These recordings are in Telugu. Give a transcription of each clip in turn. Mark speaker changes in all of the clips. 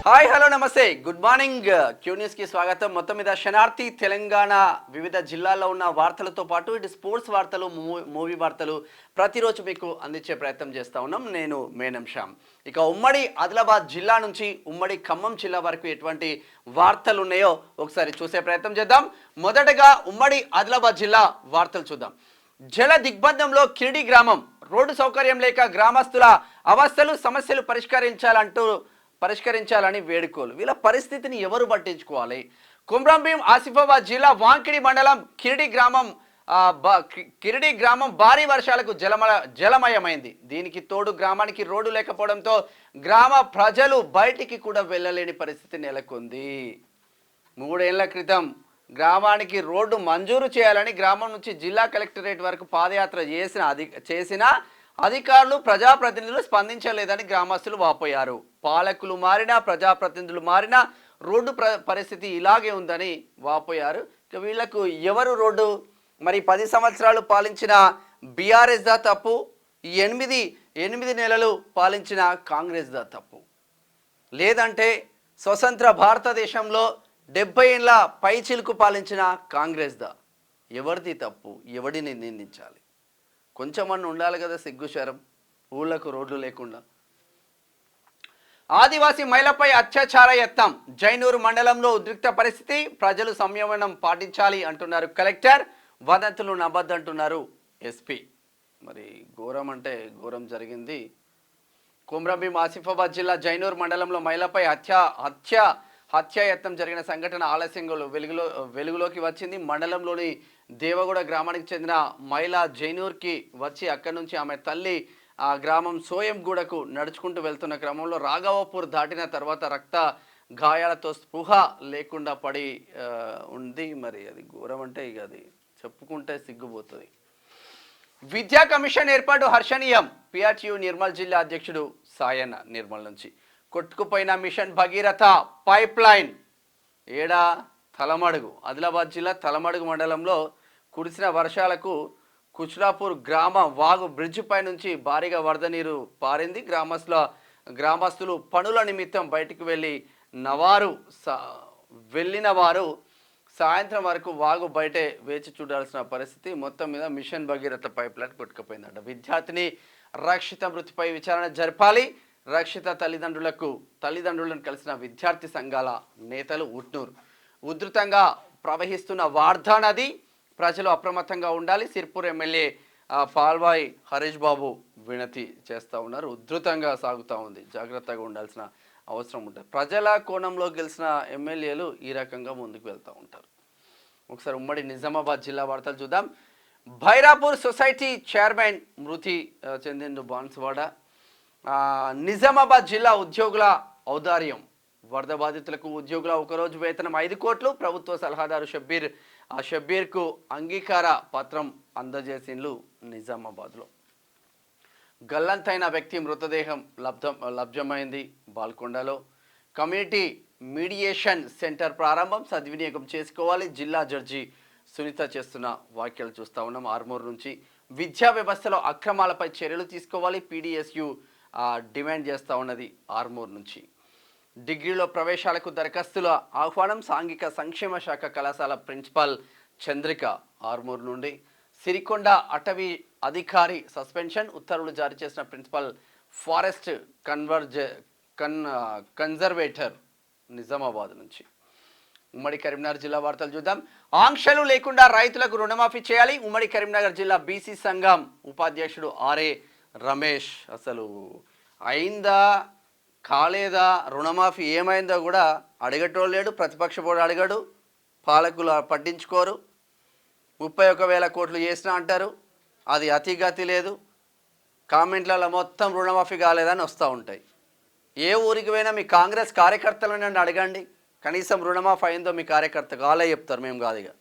Speaker 1: హాయ్ హలో నమస్తే గుడ్ మార్నింగ్ క్యూ న్యూస్ కి స్వాగతం. మొత్తం మీద శనార్థి తెలంగాణ వివిధ జిల్లాల్లో ఉన్న వార్తలతో పాటు ఇటు స్పోర్ట్స్ వార్తలు, మూవీ వార్తలు ప్రతిరోజు మీకు అందించే ప్రయత్నం చేస్తా ఉన్నాం. నేను మేనం శ్యామ్. ఇక ఉమ్మడి ఆదిలాబాద్ జిల్లా నుంచి ఉమ్మడి ఖమ్మం జిల్లా వరకు ఎటువంటి వార్తలు ఉన్నాయో ఒకసారి చూసే ప్రయత్నం చేద్దాం. మొదటగా ఉమ్మడి ఆదిలాబాద్ జిల్లా వార్తలు చూద్దాం. జల దిగ్బంధంలో కిరిడి గ్రామం రోడ్డు సౌకర్యం లేక గ్రామస్తుల అవస్థలు సమస్యలు పరిష్కరించాలని వేడుకోలు. వీళ్ళ పరిస్థితిని ఎవరు పట్టించుకోవాలి? కుమ్రంభీం ఆసిఫాబాద్ జిల్లా వాంకిడి మండలం కిరిడి గ్రామం భారీ వర్షాలకు జలమయమైంది. దీనికి తోడు గ్రామానికి రోడ్డు లేకపోవడంతో గ్రామ ప్రజలు బయటికి కూడా వెళ్ళలేని పరిస్థితి నెలకొంది. 3 ఏళ్ల క్రితం గ్రామానికి రోడ్డు మంజూరు చేయాలని గ్రామం నుంచి జిల్లా కలెక్టరేట్ వరకు పాదయాత్ర చేసిన అధికారులు ప్రజాప్రతినిధులు స్పందించలేదని గ్రామస్తులు వాపోయారు. పాలకులు మారినా ప్రజాప్రతినిధులు మారినా రోడ్డు పరిస్థితి ఇలాగే ఉందని వాపోయారు. వీళ్లకు ఎవరు రోడ్డు? మరి 10 సంవత్సరాలు పాలించిన బీఆర్ఎస్ దా తప్పు, 8 నెలలు పాలించిన కాంగ్రెస్ దా తప్పు, లేదంటే స్వతంత్ర భారతదేశంలో 70 ఏళ్ళ పైచిలుకు పాలించిన కాంగ్రెస్ దా? ఎవరిది తప్పు? ఎవడిని నిందించాలి? కొంచెమన్నా ఉండాలి కదా సిగ్గుశరం, ఊళ్ళకు రోడ్లు లేకుండా. ఆదివాసీ మహిళపై అత్యాచార యత్నం జైనూరు మండలంలో ఉద్రిక్త పరిస్థితి. ప్రజలు సంయమనం పాటించాలి అంటున్నారు కలెక్టర్. వదంతులు నమ్మద్దంటున్నారు ఎస్పీ. మరి ఘోరం అంటే ఘోరం జరిగింది. కుమ్రంభీం ఆసిఫాబాద్ జిల్లా జైనూరు మండలంలో మహిళపై హత్యాయత్నం జరిగిన సంఘటన ఆలస్యంగా వెలుగులోకి వచ్చింది. మండలంలోని దేవగూడ గ్రామానికి చెందిన మహిళ జైనూర్కి వచ్చి అక్కడి నుంచి ఆమె తల్లి ఆ గ్రామం సోయంగూడకు నడుచుకుంటూ వెళ్తున్న క్రమంలో రాఘవపూర్ దాటిన తర్వాత రక్త గాయాలతో స్పృహ లేకుండా పడి ఉంది. మరి అది ఘోరం అంటే ఇక అది చెప్పుకుంటే సిగ్గుపోతుంది. విద్యా కమిషన్ ఏర్పాటు హర్షణీయం. పిఆర్టీయూ నిర్మల్ జిల్లా అధ్యక్షుడు సాయన్న నిర్మల్ నుంచి. కొట్టుకుపోయిన మిషన్ భగీరథ పైప్ లైన్ ఏడా తలమడుగు. ఆదిలాబాద్ జిల్లా తలమడుగు మండలంలో కురిసిన వర్షాలకు కుచ్రాపూర్ గ్రామ వాగు బ్రిడ్జ్ పై నుంచి భారీగా వరద నీరు పారింది. గ్రామస్తులు పనుల నిమిత్తం బయటికి వెళ్ళిన వారు సాయంత్రం వరకు వాగు బయటే వేచి చూడాల్సిన పరిస్థితి. మొత్తం మీద మిషన్ భగీరథ పైప్ లైన్ కొట్టుకుపోయిందట. విద్యార్థిని రక్షిత మృతిపై విచారణ జరపాలి. రక్షిత తల్లిదండ్రులను కలిసిన విద్యార్థి సంఘాల నేతలు. ఉధృతంగా ప్రవహిస్తున్న వార్ధా నది, ప్రజలు అప్రమత్తంగా ఉండాలి. సిర్పూర్ ఎమ్మెల్యే పాల్వాయి హరీష్ బాబు వినతి చేస్తూ ఉన్నారు. ఉధృతంగా సాగుతూ ఉంది, జాగ్రత్తగా ఉండాల్సిన అవసరం ఉంటుంది. ప్రజల కోణంలో గెలిచిన ఎమ్మెల్యేలు ఈ రకంగా ముందుకు వెళ్తూ ఉంటారు. ఒకసారి ఉమ్మడి నిజామాబాద్ జిల్లా వార్తలు చూద్దాం. భైరాపూర్ సొసైటీ చైర్మన్ మృతి చెందిండు బాన్సువాడ. నిజామాబాద్ జిల్లా ఉద్యోగుల ఔదార్యం. వరద బాధితులకు ఉద్యోగుల ఒకరోజు వేతనం 5 కోట్లు. ప్రభుత్వ సలహాదారు షబ్బీర్కు అంగీకార పత్రం అందజేసిండ్లు. నిజామాబాద్లో గల్లంతైన వ్యక్తి మృతదేహం లభ్యమైంది. బాల్కొండలో కమ్యూనిటీ మీడియేషన్ సెంటర్ ప్రారంభం సద్వినియోగం చేసుకోవాలి. జిల్లా జడ్జి సునీత చేస్తున్న వ్యాఖ్యలు చూస్తూ ఉన్నాం. ఆర్మూర్ నుంచి విద్యా వ్యవస్థలో అక్రమాలపై చర్యలు తీసుకోవాలి. పీడిఎస్యు డిమాండ్ చేస్తూ ఉన్నది. ఆర్మూర్ నుంచి డిగ్రీలో ప్రవేశాలకు దరఖాస్తుల ఆహ్వానం. సాంఘిక సంక్షేమ శాఖ కళాశాల ప్రిన్సిపాల్ చంద్రిక ఆర్మూర్ నుండి. సిరికొండ అటవీ అధికారి సస్పెన్షన్. ఉత్తర్వులు జారీ చేసిన ప్రిన్సిపల్ ఫారెస్ట్ కన్జర్వేటర్ నిజామాబాద్ నుంచి. ఉమ్మడి కరీంనగర్ జిల్లా వార్తలు చూద్దాం. ఆంక్షలు లేకుండా రైతులకు రుణమాఫీ చేయాలి. ఉమ్మడి కరీంనగర్ జిల్లా బీసీ సంఘం ఉపాధ్యక్షుడు ఆర్ఏ రమేష్. అసలు అయిందా కాలేదా, రుణమాఫీ ఏమైందో కూడా అడిగటోళ్ళు లేడు. ప్రతిపక్ష బోర్డు అడగడు, పాలకులు పట్టించుకోరు. 31,000 కోట్లు చేసినా అంటారు, అది అతిగతి లేదు. కామెంట్లలో మొత్తం రుణమాఫీ కాలేదని వస్తూ ఉంటాయి. ఏ ఊరికి పోయినా మీ కాంగ్రెస్ కార్యకర్తలను అడగండి, కనీసం రుణమాఫీ అయిందో మీ కార్యకర్త కాలే చెప్తారు, మేము కాదుగా.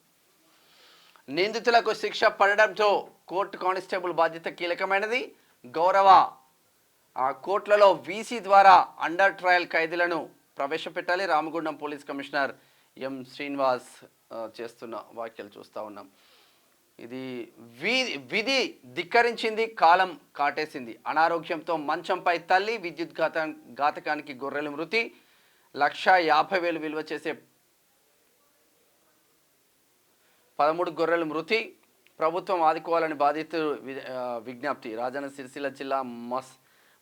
Speaker 1: నిందితులకు శిక్ష పడడంతో కోర్టు కానిస్టేబుల్ బాధ్యత కీలకమైనది. గౌరవ కోర్టులలో వీసీ ద్వారా అండర్ ట్రయల్ ఖైదీలను ప్రవేశపెట్టాలి. Ramagundam police commissioner M Srinivas చేస్తున్న వ్యాఖ్యలు చూస్తూ ఉన్నాం. ఇది విధి ధిక్కరించింది, కాలం కాటేసింది. అనారోగ్యంతో మంచంపై తల్లి, విద్యుత్ ఘాతకానికి గొర్రెల మృతి. 1,50,000 విలువ చేసే 13 గొర్రెలు మృతి. ప్రభుత్వం ఆదుకోవాలని బాధితులు విజ్ఞప్తి. రాజన్న సిరిసిల్ల జిల్లా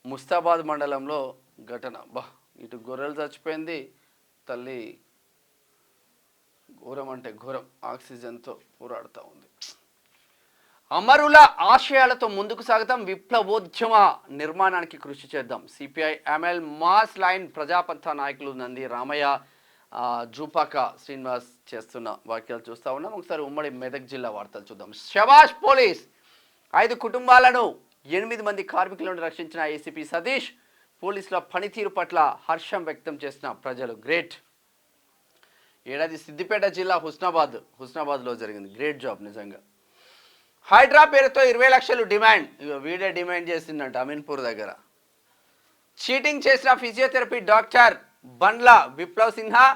Speaker 1: ముస్తాబాద్ మండలంలో ఘటన. ఇటు గొర్రెలు చచ్చిపోయింది, తల్లి ఘోరం అంటే ఘోరం ఆక్సిజన్తో పోరాడుతూ ఉంది. అమరుల ఆశయాలతో ముందుకు సాగుతాం, విప్లవోద్యమ నిర్మాణానికి కృషి చేద్దాం. సిపిఐ ఎంఎల్ మాస్ లైన్ ప్రజాపంథ నాయకులు నంది రామయ్య, జూపాక శ్రీనివాస్ చేస్తున్న వాక్యాలు చూస్తూ ఉన్నాం. ఒకసారి ఉమ్మడి మెదక్ జిల్లా వార్తలు చూద్దాం. శబాష్ పోలీస్, 5 కుటుంబాలను 8 మంది కార్మికులను రక్షించిన ఏసీపీ సతీష్. పోలీసుల పనితీరు పట్ల హర్షం వ్యక్తం చేసిన ప్రజలు. గ్రేట్. ఏడాది సిద్దిపేట జిల్లా హుస్నాబాద్లో జరిగింది. గ్రేట్ జాబ్ నిజంగా. హైడ్రా పేరుతో 20 లక్షలు డిమాండ్. వీడే డిమాండ్ చేసిందంట అమీన్పూర్ దగ్గర. చీటింగ్ చేసిన ఫిజియోథెరపీ డాక్టర్ బండ్ల విప్లవ్ సిన్హా.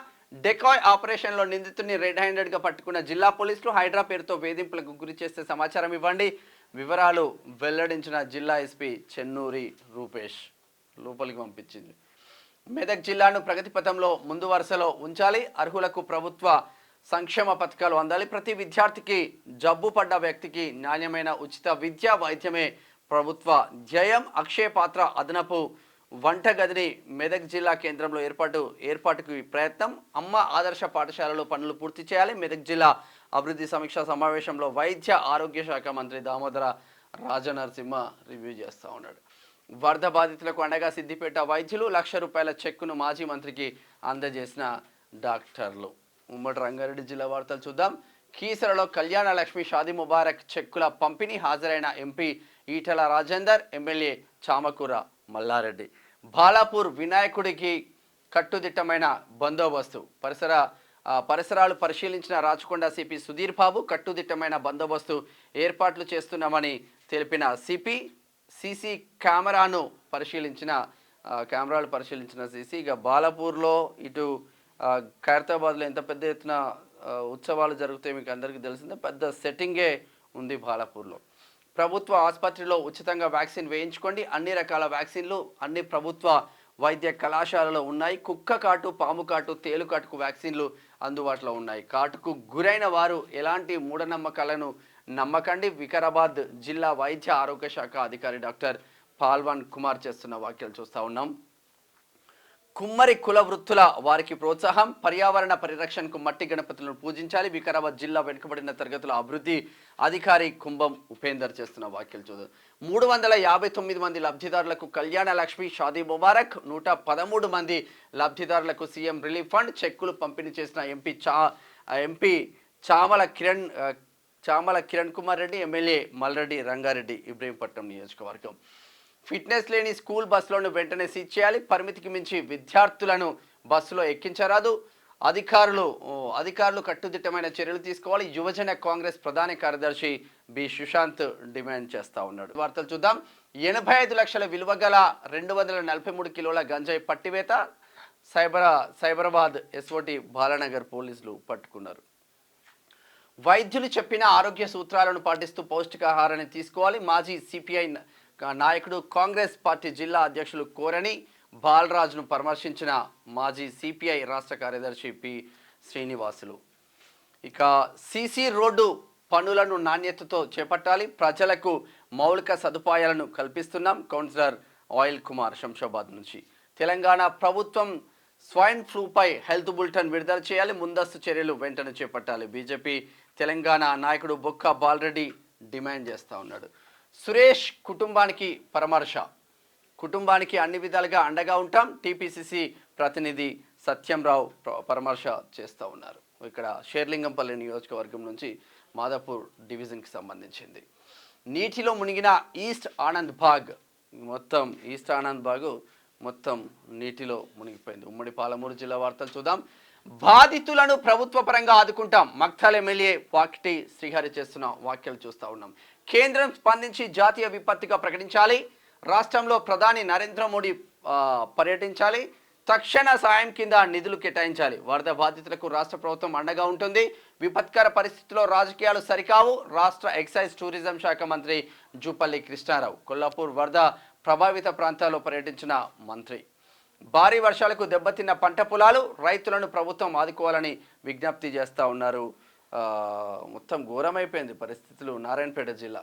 Speaker 1: డెకాయ్ ఆపరేషన్లో నిందితుడిని రెడ్ హ్యాండెడ్గా పట్టుకున్న జిల్లా పోలీసులు. హైడ్రా పేరుతో వేధింపులకు గురి చేస్తే సమాచారం ఇవ్వండి. వివరాలు వెల్లడించిన జిల్లా ఎస్పీ చెన్నూరి రూపేష్. లోపలికి పంపించింది. మెదక్ జిల్లాను ప్రగతి పథంలో ముందు వరుసలో ఉంచాలి. అర్హులకు ప్రభుత్వ సంక్షేమ పథకాలు అందాలి. ప్రతి విద్యార్థికి, జబ్బు పడ్డ వ్యక్తికి నాణ్యమైన ఉచిత విద్య, వైద్యమే ప్రభుత్వ ధ్యేయం. అక్షయ పాత్ర అదనపు వంటగదిని మెదక్ జిల్లా కేంద్రంలో ఏర్పాటుకు ప్రయత్నం. అమ్మ ఆదర్శ పాఠశాలలో పనులు పూర్తి చేయాలి. మెదక్ జిల్లా అభివృద్ధి సమీక్షా సమావేశంలో వైద్య ఆరోగ్య శాఖ మంత్రి దామోదర రాజనరసింహ రివ్యూ చేస్తూ ఉన్నాడు. వరద బాధితులకు అండగా సిద్దిపేట వైద్యులు. ₹1,00,000 చెక్కును మాజీ మంత్రికి అందజేసిన డాక్టర్లు. ఉమ్మడి రంగారెడ్డి జిల్లా వార్తలు చూద్దాం. కీసరలో కళ్యాణ లక్ష్మి షాదీ ముబారక్ చెక్కుల పంపిణీ. హాజరైన ఎంపీ ఈటల రాజేందర్, ఎమ్మెల్యే చామకూర మల్లారెడ్డి. బాలాపూర్ వినాయకుడికి కట్టుదిట్టమైన బందోబస్తు. పరిసరాలు పరిశీలించిన రాచకొండ సిపి సుధీర్ బాబు. కట్టుదిట్టమైన బందోబస్తు ఏర్పాట్లు చేస్తున్నామని తెలిపిన సిపి. సీసీ కెమెరాలు పరిశీలించిన సీసీ. ఇక బాలాపూర్లో, ఇటు ఖైరతాబాద్లో ఎంత పెద్ద ఎత్తున ఉత్సవాలు జరుగుతాయి మీకు అందరికీ తెలిసిందే. పెద్ద సెట్టింగే ఉంది బాలాపూర్లో. ప్రభుత్వ ఆసుపత్రిలో ఉచితంగా వ్యాక్సిన్ వేయించుకోండి. అన్ని రకాల వ్యాక్సిన్లు అన్ని ప్రభుత్వ వైద్య కళాశాలలో ఉన్నాయి. కుక్క కాటు, పాము కాటు, తేలు కాటుకు వ్యాక్సిన్లు అందుబాటులో ఉన్నాయి. కాటుకు గురైన వారు ఎలాంటి మూఢనమ్మకాలను నమ్మకండి. వికారాబాద్ జిల్లా వైద్య ఆరోగ్య శాఖ అధికారి డాక్టర్ పాల్వాన్ కుమార్ చేస్తున్న వాక్యాలు చూస్తూ ఉన్నాం. కుమ్మరి కుల వృత్తుల వారికి ప్రోత్సాహం. పర్యావరణ పరిరక్షణకు మట్టి గణపతులను పూజించాలి. వికారాబాద్ జిల్లా వెనుకబడిన తరగతుల అభివృద్ధి అధికారి కుంభం ఉపేందర్ చేస్తున్న వాక్యాలు చూద్దాం. 359 మంది లబ్ధిదారులకు కళ్యాణ లక్ష్మి షాదీ ముబారక్. 113 మంది లబ్ధిదారులకు సీఎం రిలీఫ్ ఫండ్ చెక్కులు పంపిణీ చేసిన ఎంపీ చామల కిరణ్ కుమార్ రెడ్డి, ఎమ్మెల్యే మల్రెడ్డి రంగారెడ్డి ఇబ్రహీంపట్నం నియోజకవర్గం. ఫిట్నెస్ లేని స్కూల్ బస్సులను వెంటనే సీజ్ చేయాలి. పరిమితికి మించి విద్యార్థులను బస్సులో ఎక్కించరాదు. అధికారులు కట్టుదిట్టమైన చర్యలు తీసుకోవాలి. యువజన కాంగ్రెస్ ప్రధాన కార్యదర్శి బి సుశాంత్ డిమాండ్ చేస్తూ ఉన్నాడు. వార్తలు చూద్దాం. 85 లక్షల విలువ గల 243 కిలోల గంజాయి పట్టివేత. సైబరాబాద్ ఎస్ఓటి బాలానగర్ పోలీసులు పట్టుకున్నారు. వైద్యులు చెప్పిన ఆరోగ్య సూత్రాలను పాటిస్తూ పౌష్టికాహారాన్ని తీసుకోవాలి. మాజీ సిపిఐ నాయకుడు, కాంగ్రెస్ పార్టీ జిల్లా అధ్యక్షులు కోరని బాలరాజును పరామర్శించిన మాజీ సిపిఐ రాష్ట్ర కార్యదర్శి పి శ్రీనివాసులు. ఇక సీసీ రోడ్డు పనులను నాణ్యతతో చేపట్టాలి. ప్రజలకు మౌలిక సదుపాయాలను కల్పిస్తున్నాం. కౌన్సిలర్ ఆయిల్ కుమార్ శంషాబాద్ నుంచి. తెలంగాణ ప్రభుత్వం స్వైన్ ఫ్లూపై హెల్త్ బులెటిన్ విడుదల చేయాలి. ముందస్తు చర్యలు వెంటనే చేపట్టాలి. బీజేపీ తెలంగాణ నాయకుడు బొక్క బాలరెడ్డి డిమాండ్ చేస్తూ ఉన్నాడు. సురేష్ కుటుంబానికి పరామర్శ. కుటుంబానికి అన్ని విధాలుగా అండగా ఉంటాం. టీపీసీసీ ప్రతినిధి సత్యంరావు పరామర్శ చేస్తూ ఉన్నారు. ఇక్కడ షేర్లింగంపల్లి నియోజకవర్గం నుంచి మాదాపూర్ డివిజన్కి సంబంధించింది. నీటిలో మునిగిన ఈస్ట్ ఆనంద్ బాగ్ మొత్తం నీటిలో మునిగిపోయింది. ఉమ్మడి పాలమూరు జిల్లా వార్తలు చూద్దాం. బాధితులను ప్రభుత్వ పరంగా ఆదుకుంటాం. మక్తల్ ఎమ్మెల్యే వాకిటి శ్రీహరి చేస్తున్న వాక్యాలు చూస్తూ ఉన్నాం. కేంద్రం స్పందించి జాతీయ విపత్తుగా ప్రకటించాలి. రాష్ట్రంలో ప్రధాని నరేంద్ర మోడీ పర్యటించాలి. తక్షణ సాయం కింద నిధులు కేటాయించాలి. వరద బాధితులకు రాష్ట్ర ప్రభుత్వం అండగా ఉంటుంది. విపత్కర పరిస్థితుల్లో రాజకీయాలు సరికావు. రాష్ట్ర ఎక్సైజ్ టూరిజం శాఖ మంత్రి జూపల్లి కృష్ణారావు. కొల్లాపూర్ వరద ప్రభావిత ప్రాంతాల్లో పర్యటించిన మంత్రి. భారీ వర్షాలకు దెబ్బతిన్న పంట పొలాలు రైతులను ప్రభుత్వం ఆదుకోవాలని విజ్ఞప్తి చేస్తూ ఉన్నారు. మొత్తం ఘోరమైపోయింది పరిస్థితులు నారాయణపేట జిల్లా.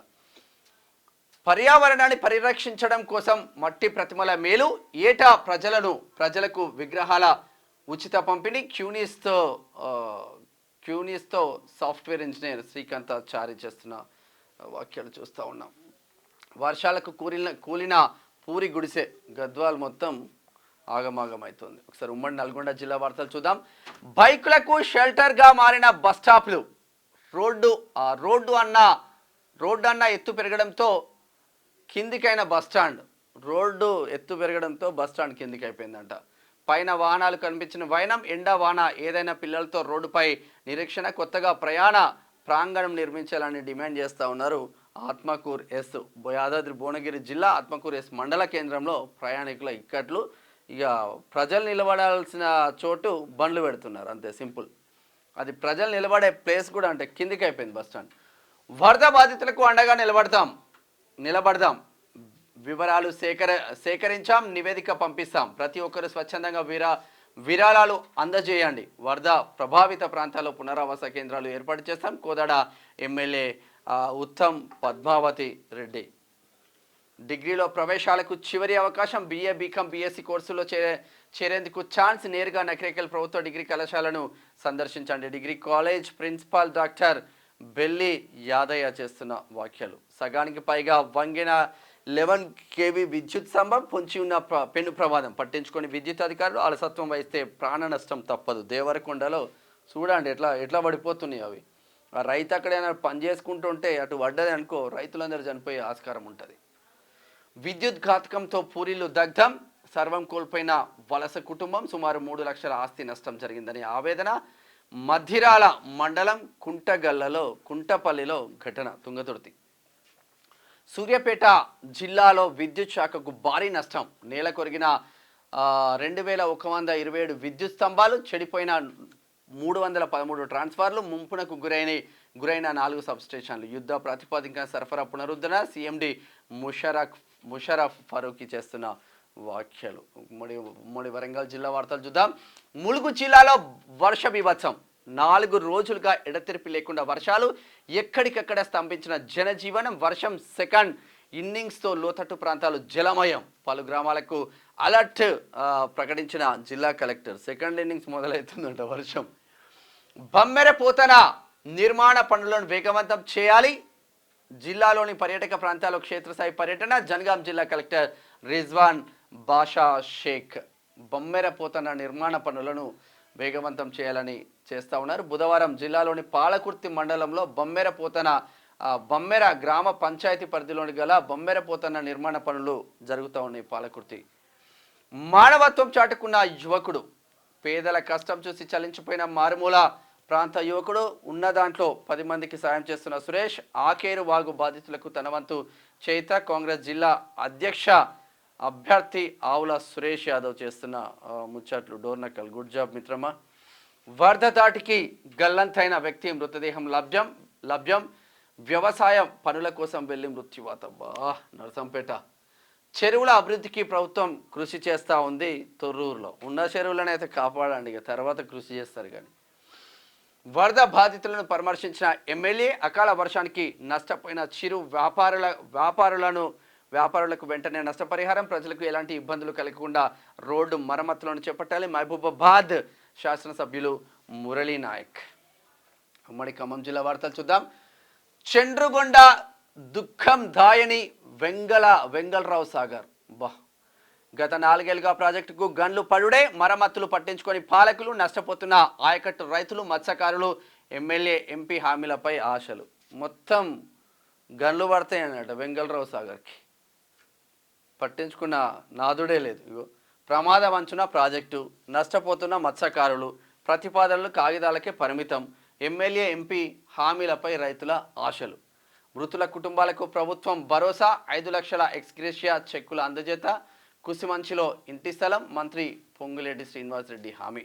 Speaker 1: పర్యావరణాన్ని పరిరక్షించడం కోసం మట్టి ప్రతిమల మేలు, ఏటా ప్రజలకు విగ్రహాల ఉచిత పంపిణీ. క్యూనిస్తో సాఫ్ట్వేర్ ఇంజనీర్ శ్రీకాంత్ చారి చేస్తున్న వాక్యాలు చూస్తూ ఉన్నాం. వర్షాలకు కూలిన పూరి గుడిసె గద్వాల్ మొత్తం ఆగమాగమవుతుంది. ఒకసారి ఉమ్మడి నల్గొండ జిల్లా వార్తలు చూద్దాం. బైకులకు షెల్టర్గా మారిన బస్ స్టాప్లు. రోడ్డు అన్న ఎత్తు పెరగడంతో కిందికైన బస్ స్టాండ్. రోడ్డు ఎత్తు పెరగడంతో బస్ స్టాండ్ కిందికి అయిపోయిందంట. పైన వాహనాలు కనిపించిన వైనం, ఎండ వాన ఏదైనా పిల్లలతో రోడ్డుపై నిరీక్షణ. కొత్తగా ప్రయాణ ప్రాంగణం నిర్మించాలని డిమాండ్ చేస్తూ ఉన్నారు. ఆత్మకూరు ఎస్ యాదాద్రి భువనగిరి జిల్లా ఆత్మకూరు ఎస్ మండల కేంద్రంలో ప్రయాణికుల ఇక్కట్లు. ఇక ప్రజలు నిలబడాల్సిన చోటు బండ్లు పెడుతున్నారు, అంతే సింపుల్. అది ప్రజలు నిలబడే ప్లేస్ కూడా అంటే కిందికి అయిపోయింది బస్ స్టాండ్. వరద బాధితులకు అండగా నిలబడదాం. వివరాలు సేకరించాం, నివేదిక పంపిస్తాం. ప్రతి ఒక్కరు స్వచ్ఛందంగా విరాళాలు అందజేయండి. వరద ప్రభావిత ప్రాంతాల్లో పునరావాస కేంద్రాలు ఏర్పాటు చేస్తాం. కోదాడ ఎమ్మెల్యే ఉత్తమ్ పద్మావతి రెడ్డి. డిగ్రీలో ప్రవేశాలకు చివరి అవకాశం. BA, BCom, BSc కోర్సులో చేరేందుకు ఛాన్స్. నేరుగా నకరేకల్ ప్రభుత్వ డిగ్రీ కళాశాలను సందర్శించండి. Degree college principal doctor Belli Yadaiah చేస్తున్న వ్యాఖ్యలు. సగానికి పైగా వంగిన 11 kV విద్యుత్ స్తంభం, పొంచి ఉన్న పెను ప్రమాదం పట్టించుకొని విద్యుత్ అధికారులు అలసత్వం వహిస్తే ప్రాణ నష్టం తప్పదు. దేవరకొండలో చూడండి ఎట్లా పడిపోతున్నాయి అవి. ఆ రైతు అక్కడైనా పని చేసుకుంటుంటే అటు పడ్డది అనుకో రైతులందరూ చనిపోయే ఆస్కారం ఉంటుంది. విద్యుత్ ఘాతకంతో పూరీలు దగ్ధం, సర్వం కోల్పోయిన వలస కుటుంబం. సుమారు 3 లక్షల ఆస్తి నష్టం జరిగిందని ఆవేదన. మధిరాల మండలం కుంటపల్లిలో ఘటన. తుంగతుర్తి. సూర్యాపేట జిల్లాలో విద్యుత్ శాఖకు భారీ నష్టం. నేల కొరిగిన 2127 విద్యుత్ స్తంభాలు, చెడిపోయిన 313 ట్రాన్స్ఫార్లు, ముంపునకు గురైన 4 సబ్స్టేషన్లు. యుద్ధ ప్రాతిపదికన సరఫరా పునరుద్ధరణ. CMD ముషరఫ్ ఫరూకీ చేస్తున్న వ్యాఖ్యలు. ఉమ్మడి వరంగల్ జిల్లా వార్తలు చూద్దాం. ములుగు జిల్లాలో వర్ష బీభత్సం. 4 రోజులుగా ఎడతెరిపి లేకుండా వర్షాలు, ఎక్కడికక్కడ స్తంభించిన జనజీవనం. వర్షం సెకండ్ ఇన్నింగ్స్తో లోతట్టు ప్రాంతాలు జలమయం. పలు గ్రామాలకు అలర్ట్ ప్రకటించిన జిల్లా కలెక్టర్. సెకండ్ ఇన్నింగ్స్ మొదలవుతుందంట వర్షం. బమ్మెర పోతన నిర్మాణ పనులను వేగవంతం చేయాలి. జిల్లాలోని పర్యాటక ప్రాంతాల్లో క్షేత్రస్థాయి పర్యటన. జనగాం జిల్లా కలెక్టర్ రిజ్వాన్ బాషా షేక్ బమ్మెర పోతన నిర్మాణ పనులను వేగవంతం చేయాలని చేస్తూ ఉన్నారు. బుధవారం జిల్లాలోని పాలకుర్తి మండలంలో బమ్మెర గ్రామ పంచాయతీ పరిధిలోని గల బమ్మెర పోతన నిర్మాణ పనులు జరుగుతూ ఉన్నాయి. పాలకుర్తి. మానవత్వం చాటుకున్న యువకుడు. పేదల కష్టం చూసి చలించిపోయిన మారుమూల ప్రాంత యువకుడు. ఉన్న దాంట్లో 10 మందికి సాయం చేస్తున్న సురేష్. ఆకేరు వాగు బాధితులకు తన వంతు చేత. కాంగ్రెస్ జిల్లా అధ్యక్ష అభ్యర్థి ఆవుల సురేష్ యాదవ్ చేస్తున్న ముచ్చట్లు. డోర్నకల్. గుడ్ జాబ్ మిత్రమా. వరద దాటికి గల్లంతైన వ్యక్తి మృతదేహం లభ్యం. వ్యవసాయ పనుల కోసం వెళ్లి మృత్యువాత. నరసంపేట. చెరువుల అభివృద్ధికి ప్రభుత్వం కృషి చేస్తూ ఉంది. తొర్రూరులో ఉన్న చెరువులను అయితే కాపాడండి, తర్వాత కృషి చేస్తారు. కానీ వరద బాధితులను పరామర్శించిన ఎమ్మెల్యే. అకాల వర్షానికి నష్టపోయిన చిరు వ్యాపారులకు వెంటనే నష్టపరిహారం. ప్రజలకు ఎలాంటి ఇబ్బందులు కలగకుండా రోడ్డు మరమ్మతులను చేపట్టాలి. మహబూబాబాద్ శాసనసభ్యులు మురళీ నాయక్. ఉమ్మడి ఖమ్మం జిల్లా వార్తలు చూద్దాం. చండ్రుగొండ దుఃఖం దాయని వెంగళరావు సాగర్. గత 4 ఏళ్లుగా ప్రాజెక్టుకు గన్లు పడుడే. మరమ్మతులు పట్టించుకొని పాలకులు. నష్టపోతున్న ఆయకట్టు రైతులు, మత్స్యకారులు. ఎమ్మెల్యే ఎంపీ హామీలపై ఆశలు. మొత్తం గన్లు పడతాయి అన్నట్టు వెంగళరావు సాగర్కి. పట్టించుకున్న నాదుడే లేదు. ఇగో ప్రమాదం అంచున ప్రాజెక్టు, నష్టపోతున్న మత్స్యకారులు, ప్రతిపాదనలు కాగితాలకే పరిమితం. ఎమ్మెల్యే ఎంపీ హామీలపై రైతుల ఆశలు. మృతుల కుటుంబాలకు ప్రభుత్వం భరోసా. 5 లక్షల ఎక్స్గ్రేషియా చెక్కుల అందజేత. కుసిమంచిలో ఇంటి స్థలం. మంత్రి పొంగులేటి శ్రీనివాసరెడ్డి హామీ.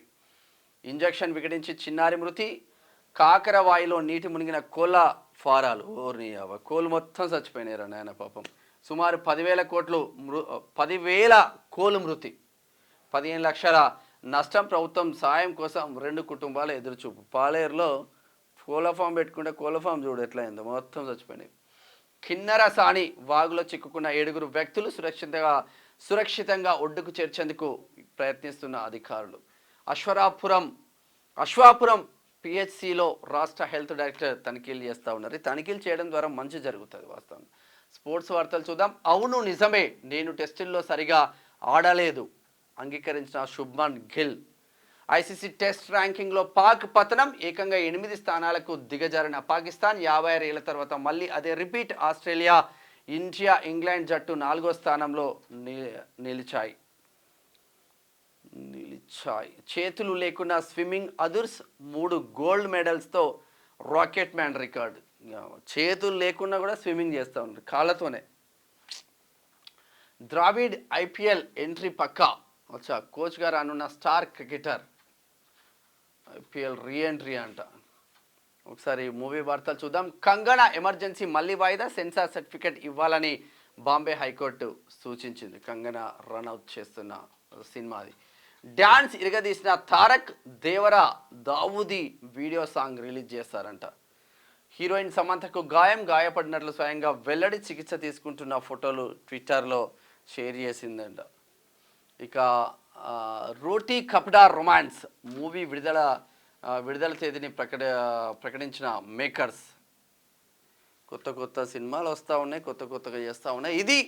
Speaker 1: ఇంజెక్షన్ వికటించి చిన్నారి మృతి. కాకరవాయిలో నీటి మునిగిన కోళ్ళ ఫారాలు. కోళ్ళు మొత్తం చచ్చిపోయినారు నాయన పాపం. సుమారు 10,000 కోళ్ళు మృతి. 15 లక్షల నష్టం. ప్రభుత్వం సాయం కోసం 2 కుటుంబాలు ఎదురుచూపు. పాలేరులో కోళ్ళ ఫామ్ పెట్టుకుంటే కోళ్ళ ఫామ్ చూడు ఎట్లా అయిందో, మొత్తం చచ్చిపోయినాయి. కిన్నెర సాని వాగులో చిక్కుకున్న 7 వ్యక్తులు సురక్షితంగా ఒడ్డుకు చేర్చేందుకు ప్రయత్నిస్తున్న అధికారులు. అశ్వాపురం పిహెచ్సిలో రాష్ట్ర హెల్త్ డైరెక్టర్ తనిఖీలు చేస్తూ ఉన్నారు. తనిఖీలు చేయడం ద్వారా మంచి జరుగుతుంది వాస్తవం. స్పోర్ట్స్ వార్తలు చూద్దాం. అవును నిజమే, నేను టెస్టుల్లో సరిగా ఆడలేదు అంగీకరించిన శుభ్మన్ గిల్. ఐసీసీ టెస్ట్ ర్యాంకింగ్లో పాక్ పతనం. ఏకంగా 8 స్థానాలకు దిగజారిన పాకిస్తాన్ 56 ఏళ్ల తర్వాత మళ్ళీ అదే రిపీట్. ఆస్ట్రేలియా, ఇండియా, ఇంగ్లాండ్ జట్టు 4వ స్థానంలో నిలిచాయి. చేతులు లేకుండా స్విమ్మింగ్ అదుర్స్ 3 గోల్డ్ మెడల్స్తో రాకెట్ మ్యాన్ రికార్డు. చేతులు లేకుండా కూడా స్విమ్మింగ్ చేస్తూ ఉన్నారు కాళ్ళతోనే. ద్రావిడ్ ఐపీఎల్ ఎంట్రీ పక్కా. కోచ్ గారు అనున్న స్టార్ క్రికెటర్ ఐపీఎల్ రీఎంట్రీ అంట. ఒకసారి మూవీ వార్తలు చూద్దాం. కంగనా ఎమర్జెన్సీ మళ్ళీ వాయిదా. సెన్సార్ సర్టిఫికేట్ ఇవ్వాలని బాంబే హైకోర్టు సూచించింది. కంగనా రన్అట్ చేస్తున్న సినిమాది. డ్యాన్స్ ఇరగదీసిన Tarak Devara Daavudi video song release చేస్తారంట. హీరోయిన్ సమంతకు గాయపడినట్లు స్వయంగా వెల్లడి. చికిత్స తీసుకుంటున్న ఫోటోలు ట్విట్టర్లో షేర్ చేసిందంట. ఇక రోటీ కపడా రొమాన్స్ మూవీ విడుదల తేదీని ప్రకటించిన మేకర్స్. కొత్త సినిమాలు వస్తూ ఉన్నాయి, కొత్తగా చేస్తూ ఉన్నాయి. ఇది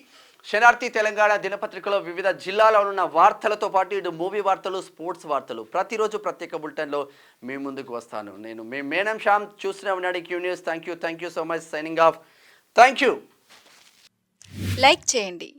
Speaker 1: శనార్థి తెలంగాణ దినపత్రికలో వివిధ జిల్లాలో ఉన్న వార్తలతో పాటు ఇటు మూవీ వార్తలు, స్పోర్ట్స్ వార్తలు ప్రతిరోజు ప్రత్యేక బులెటిన్లో మీ ముందుకు వస్తాను. నేను మీ మేనం శ్యామ్. చూస్తూనే ఉన్నాడు Q news. Thank you so much. Signing off. Thank you.
Speaker 2: Like చేయండి,